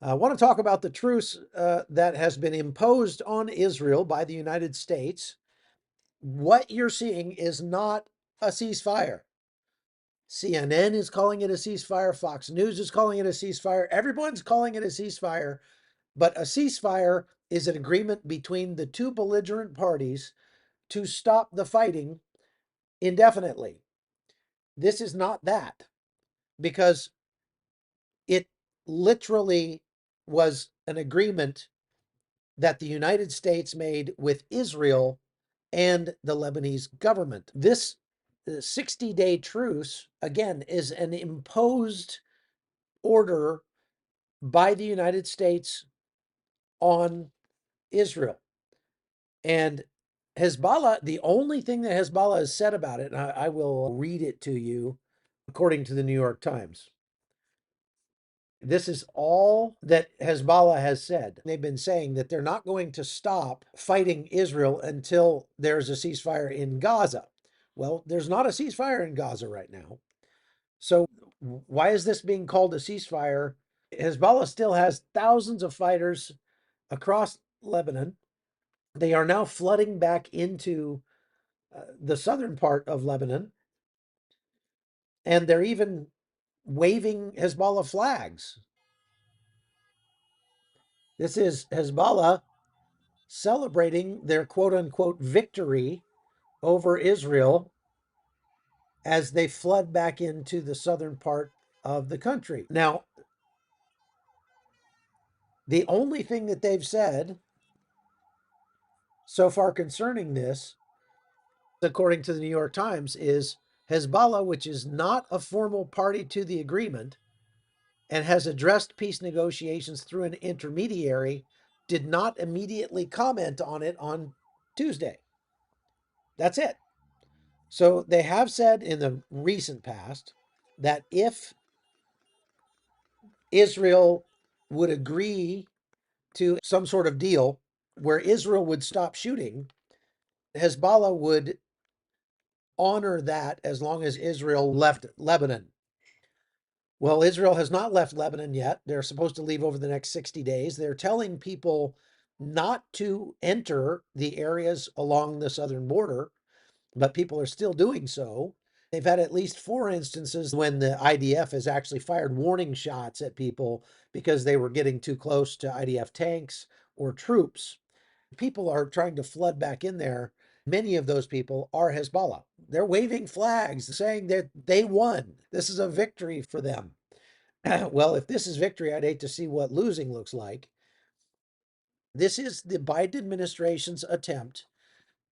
I want to talk about the truce that has been imposed on Israel by the United States. What you're seeing is not a ceasefire. CNN is calling it a ceasefire. Fox News is calling it a ceasefire. Everyone's calling it a ceasefire. But a ceasefire is an agreement between the two belligerent parties to stop the fighting indefinitely. This is not that because it literally was an agreement that the United States made with Israel and the Lebanese government. This 60-day truce, again, is an imposed order by the United States on Israel. And Hezbollah, the only thing that Hezbollah has said about it, and I will read it to you, according to the New York Times. This is all that Hezbollah has said. They've been saying that they're not going to stop fighting Israel until there's a ceasefire in Gaza. Well, there's not a ceasefire in Gaza right now. So, why is this being called a ceasefire? Hezbollah still has thousands of fighters across Lebanon. They are now flooding back into the southern part of Lebanon, and they're even waving Hezbollah flags. This is Hezbollah celebrating their quote unquote victory over Israel as they flood back into the southern part of the country. Now, the only thing that they've said so far concerning this, according to the New York Times, is Hezbollah, which is not a formal party to the agreement and has addressed peace negotiations through an intermediary, did not immediately comment on it on Tuesday. That's it. So they have said in the recent past that if Israel would agree to some sort of deal where Israel would stop shooting, Hezbollah would honor that as long as Israel left Lebanon. Well, Israel has not left Lebanon yet. They're supposed to leave over the next 60 days. They're telling people not to enter the areas along the southern border, but people are still doing so. They've had at least 4 instances when the IDF has actually fired warning shots at people because they were getting too close to IDF tanks or troops. People are trying to flood back in there. Many of those people are Hezbollah. They're waving flags saying that they won. This is a victory for them. Well, if this is victory, I'd hate to see what losing looks like. This is the Biden administration's attempt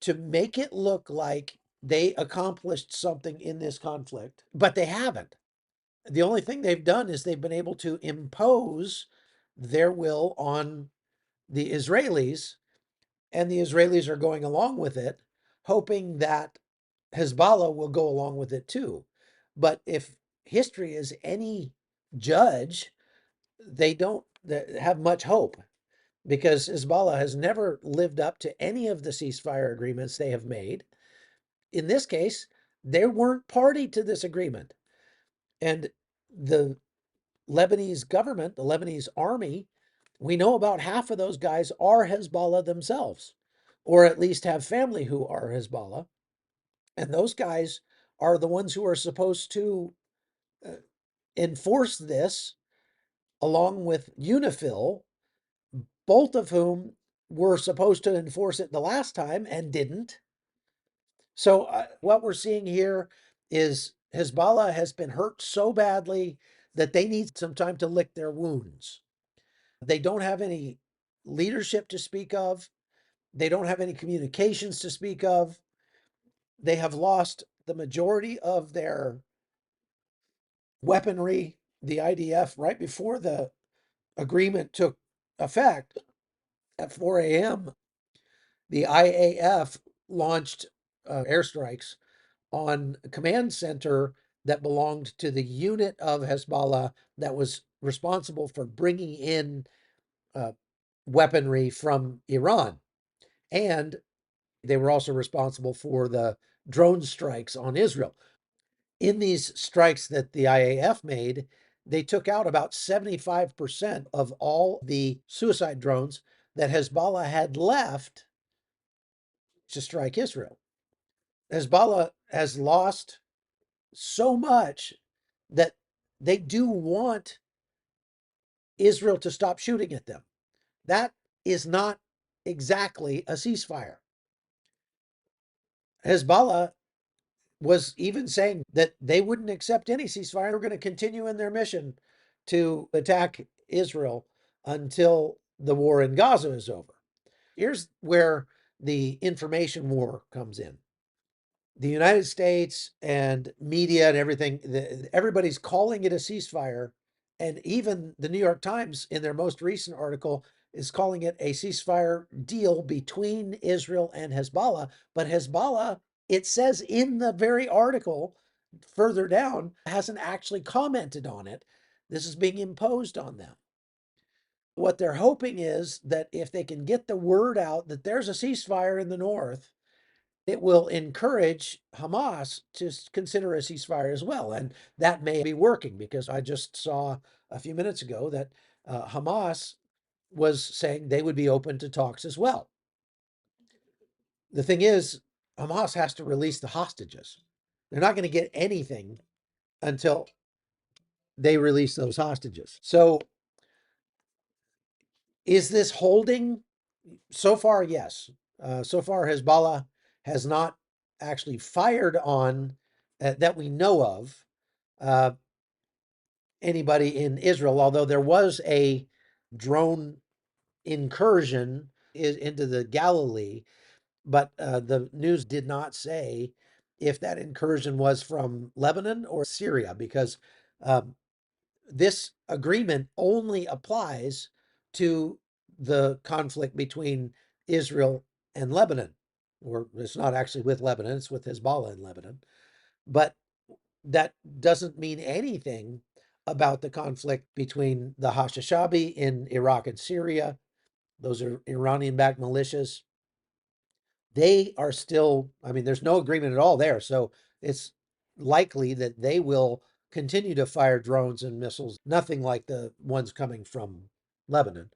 to make it look like they accomplished something in this conflict, but they haven't. The only thing they've done is they've been able to impose their will on the Israelis, and the Israelis are going along with it, hoping that Hezbollah will go along with it too. But if history is any judge, they don't have much hope because Hezbollah has never lived up to any of the ceasefire agreements they have made. In this case, they weren't party to this agreement. And the Lebanese government, the Lebanese army, we know about half of those guys are Hezbollah themselves, or at least have family who are Hezbollah. And those guys are the ones who are supposed to uh, enforce this along with UNIFIL, both of whom were supposed to enforce it the last time and didn't. So, what we're seeing here is Hezbollah has been hurt so badly that they need some time to lick their wounds. They don't have any leadership to speak of, they don't have any communications to speak of. They have lost the majority of their weaponry. The IDF, right before the agreement took effect at 4 a.m., the IAF launched airstrikes on a command center that belonged to the unit of Hezbollah that was responsible for bringing in uh, weaponry from Iran. And they were also responsible for the drone strikes on Israel. In these strikes that the IAF made, they took out about 75% of all the suicide drones that Hezbollah had left to strike Israel. Hezbollah has lost so much that they do want Israel to stop shooting at them. That is not exactly a ceasefire. Hezbollah was even saying that they wouldn't accept any ceasefire. They're going to continue in their mission to attack Israel until the war in Gaza is over. Here's where the information war comes in. The United States and media and everything, everybody's calling it a ceasefire. And even the New York Times, in their most recent article, is calling it a ceasefire deal between Israel and Hezbollah. But Hezbollah, it says in the very article further down, hasn't actually commented on it. This is being imposed on them. What they're hoping is that if they can get the word out that there's a ceasefire in the north, it will encourage Hamas to consider a ceasefire as well. And that may be working because I just saw a few minutes ago that Hamas was saying they would be open to talks as well. The thing is, Hamas has to release the hostages. They're not going to get anything until they release those hostages. So, is this holding? So far, yes. So far, Hezbollah has not actually fired on, that we know of, uh, anybody in Israel, although there was a drone incursion into the Galilee, but the news did not say if that incursion was from Lebanon or Syria, because um, this agreement only applies to the conflict between Israel and Lebanon, or it's not actually with Lebanon, it's with Hezbollah in Lebanon. But that doesn't mean anything about the conflict between the Hashishabi in Iraq and Syria. Those are Iranian backed militias. They are still, I mean, there's no agreement at all there. So it's likely that they will continue to fire drones and missiles, nothing like the ones coming from Lebanon.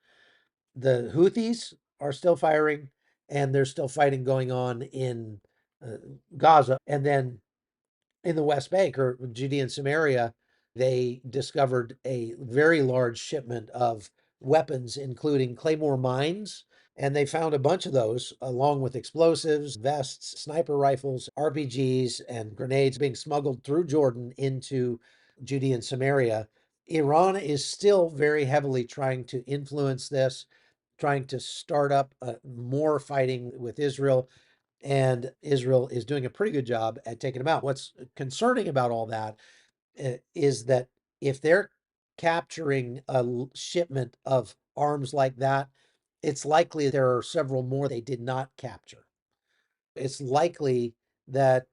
The Houthis are still firing, and there's still fighting going on in uh, Gaza. And then in the West Bank or Judea and Samaria, they discovered a very large shipment of weapons, including claymore mines. And they found a bunch of those, along with explosives, vests, sniper rifles, RPGs, and grenades being smuggled through Jordan into Judea and Samaria. Iran is still very heavily trying to influence this, trying to start up more fighting with Israel, and Israel is doing a pretty good job at taking them out. What's concerning about all that is that if they're capturing a shipment of arms like that, it's likely there are several more they did not capture. It's likely that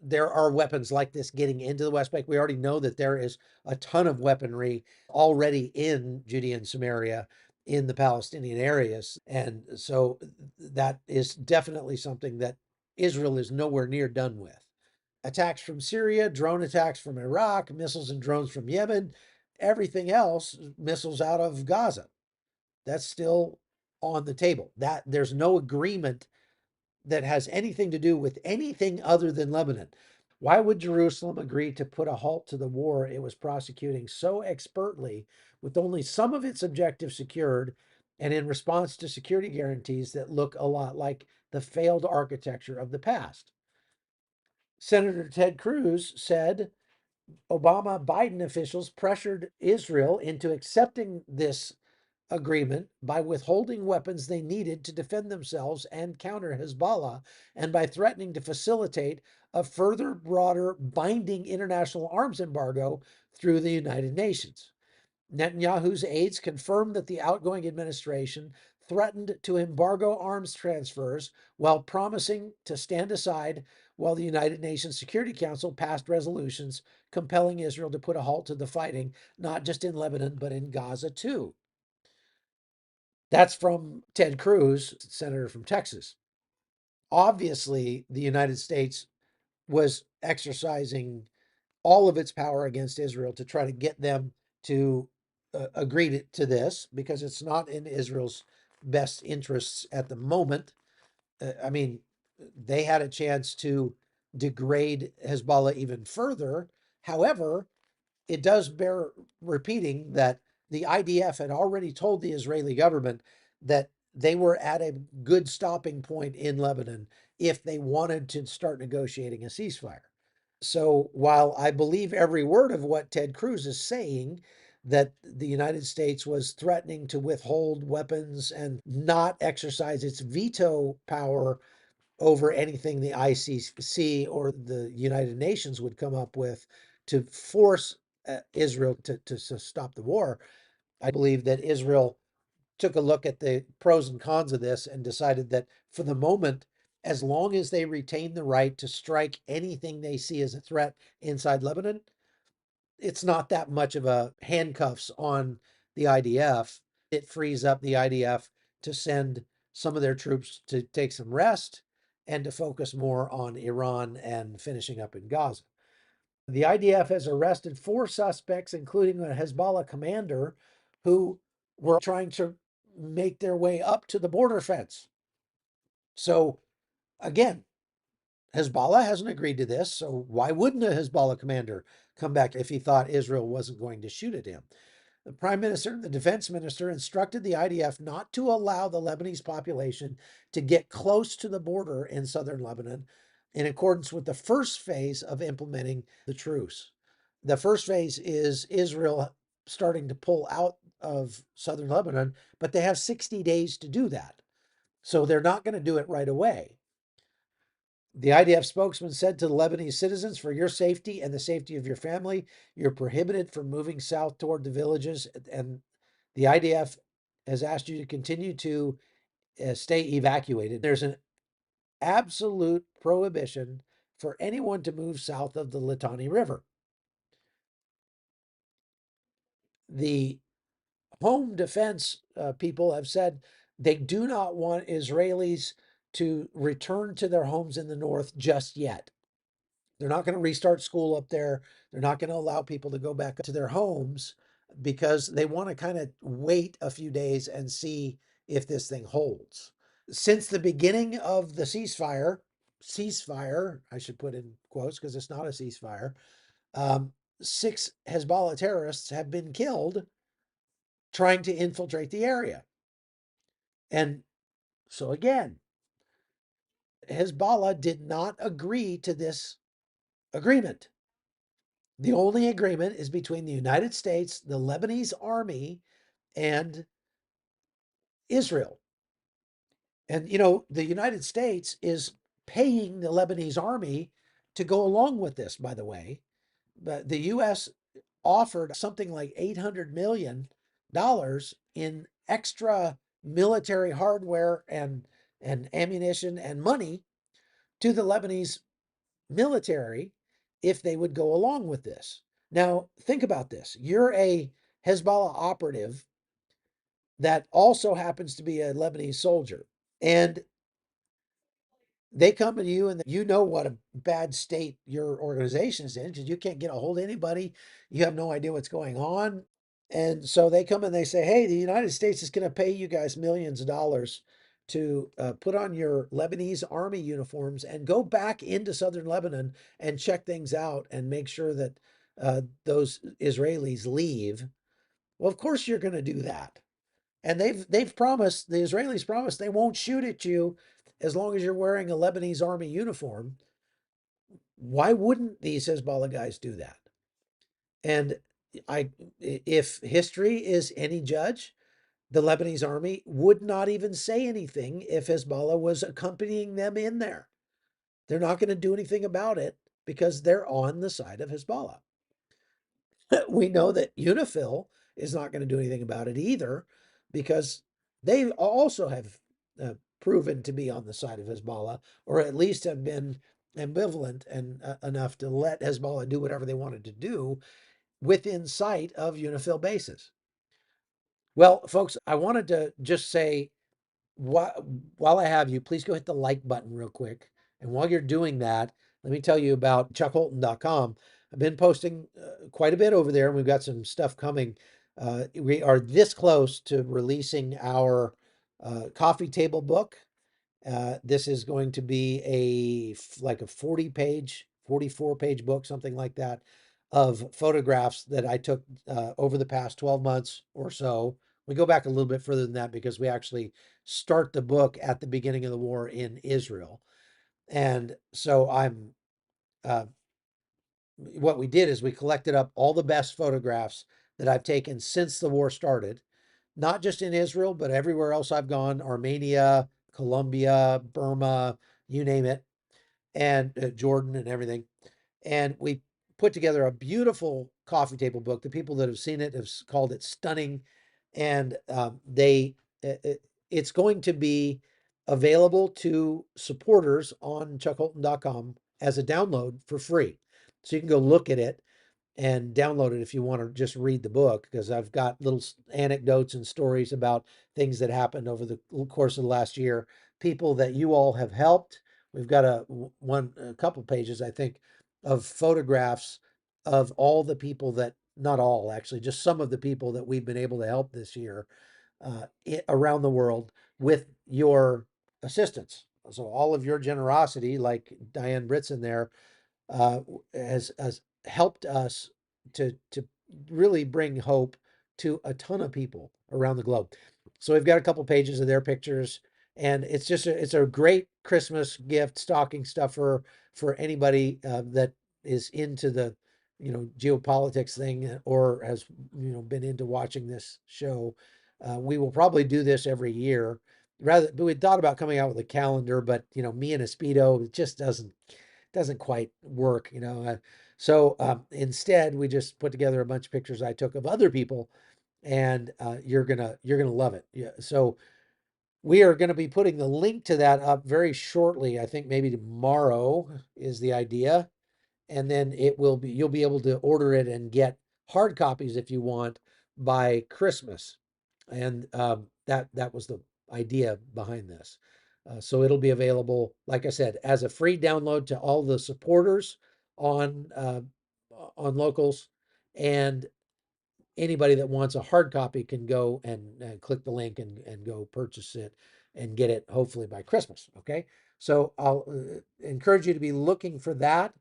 there are weapons like this getting into the West Bank. We already know that there is a ton of weaponry already in Judea and Samaria in the Palestinian areas. And so that is definitely something that Israel is nowhere near done with. Attacks from Syria, drone attacks from Iraq, missiles and drones from Yemen, everything else, missiles out of Gaza. That's still on the table. That there's no agreement that has anything to do with anything other than Lebanon. Why would Jerusalem agree to put a halt to the war it was prosecuting so expertly with only some of its objectives secured and in response to security guarantees that look a lot like the failed architecture of the past? Senator Ted Cruz said Obama Biden officials pressured Israel into accepting this agreement by withholding weapons they needed to defend themselves and counter Hezbollah, and by threatening to facilitate a further broader binding international arms embargo through the United Nations. Netanyahu's aides confirmed that the outgoing administration threatened to embargo arms transfers while promising to stand aside while the United Nations Security Council passed resolutions compelling Israel to put a halt to the fighting, not just in Lebanon, but in Gaza too. That's from Ted Cruz, senator from Texas. Obviously, the United States was exercising all of its power against Israel to try to get them to agree to this, because it's not in Israel's best interests at the moment. I mean, they had a chance to degrade Hezbollah even further. However, it does bear repeating that the IDF had already told the Israeli government that they were at a good stopping point in Lebanon if they wanted to start negotiating a ceasefire. So while I believe every word of what Ted Cruz is saying, that the United States was threatening to withhold weapons and not exercise its veto power over anything the ICC or the United Nations would come up with to force Israel to stop the war, I believe that Israel took a look at the pros and cons of this and decided that for the moment, as long as they retain the right to strike anything they see as a threat inside Lebanon, it's not that much of a handcuffs on the IDF. It frees up the IDF to send some of their troops to take some rest and to focus more on Iran and finishing up in Gaza. The IDF has arrested 4 suspects, including a Hezbollah commander, who were trying to make their way up to the border fence. So, again, Hezbollah hasn't agreed to this. So, why wouldn't a Hezbollah commander come back if he thought Israel wasn't going to shoot at him? The prime minister and the defense minister instructed the IDF not to allow the Lebanese population to get close to the border in southern Lebanon in accordance with the first phase of implementing the truce. The first phase is Israel starting to pull out of southern Lebanon, but they have 60 days to do that. So they're not going to do it right away. The IDF spokesman said to the Lebanese citizens, for your safety and the safety of your family, you're prohibited from moving south toward the villages. And the IDF has asked you to continue to stay evacuated. There's an absolute prohibition for anyone to move south of the Litani River. The home defense people have said they do not want Israelis to return to their homes in the north just yet. They're not going to restart school up there. They're not going to allow people to go back to their homes because they want to kind of wait a few days and see if this thing holds. Since the beginning of the ceasefire, I should put in quotes because it's not a ceasefire, 6 Hezbollah terrorists have been killed trying to infiltrate the area. And so again, Hezbollah did not agree to this agreement. The only agreement is between the United States, the Lebanese army, and Israel. And, the United States is paying the Lebanese army to go along with this, by the way. But the U.S. offered something like $800 million in extra military hardware and ammunition and money to the Lebanese military if they would go along with this. Now, think about this. You're a Hezbollah operative that also happens to be a Lebanese soldier. And they come to you and you know what a bad state your organization is in because you can't get a hold of anybody. You have no idea what's going on. And so they come and they say, hey, the United States is going to pay you guys millions of dollars to put on your Lebanese army uniforms and go back into southern Lebanon and check things out and make sure that those Israelis leave. Well, of course you're going to do that. And they've promised, the Israelis promised they won't shoot at you as long as you're wearing a Lebanese army uniform. Why wouldn't these Hezbollah guys do that? And if history is any judge, the Lebanese army would not even say anything if Hezbollah was accompanying them in there. They're not going to do anything about it because they're on the side of Hezbollah. We know that UNIFIL is not going to do anything about it either because they also have proven to be on the side of Hezbollah, or at least have been ambivalent and enough to let Hezbollah do whatever they wanted to do within sight of UNIFIL bases. Well, folks, I wanted to just say, while I have you, please go hit the like button real quick. And while you're doing that, let me tell you about chuckholton.com. I've been posting quite a bit over there, and we've got some stuff coming. We are this close to releasing our coffee table book. This is going to be like a 40 page, 44-page book, something like that, of photographs that I took over the past 12 months or so. We go back a little bit further than that because we actually start the book at the beginning of the war in Israel. And so uh, what we did is we collected up all the best photographs that I've taken since the war started, not just in Israel, but everywhere else I've gone, Armenia, Colombia, Burma, you name it, and Jordan and everything. And we put together a beautiful coffee table book. The people that have seen it have called it stunning. And it's going to be available to supporters on chuckholton.com as a download for free. So you can go look at it and download it if you want to just read the book, because I've got little anecdotes and stories about things that happened over the course of the last year, people that you all have helped. We've got a couple pages, I think, of photographs of all the people that, not all actually, just some of the people that we've been able to help this year around the world with your assistance. So all of your generosity, like Diane Britson there, has helped us to really bring hope to a ton of people around the globe. So we've got a couple pages of their pictures, and it's a great Christmas gift, stocking stuffer for anybody that is into the geopolitics thing, or has been into watching this show. We will probably do this every year. But we thought about coming out with a calendar, but me and a speedo, it just doesn't quite work, So instead, we just put together a bunch of pictures I took of other people, and you're gonna love it. Yeah. So we are going to be putting the link to that up very shortly. I think maybe tomorrow is the idea, and then you'll be able to order it and get hard copies if you want by Christmas. And that was the idea behind this. So it'll be available, like I said, as a free download to all the supporters on on Locals, and anybody that wants a hard copy can go and click the link and go purchase it and get it hopefully by Christmas. Okay, so I'll encourage you to be looking for that.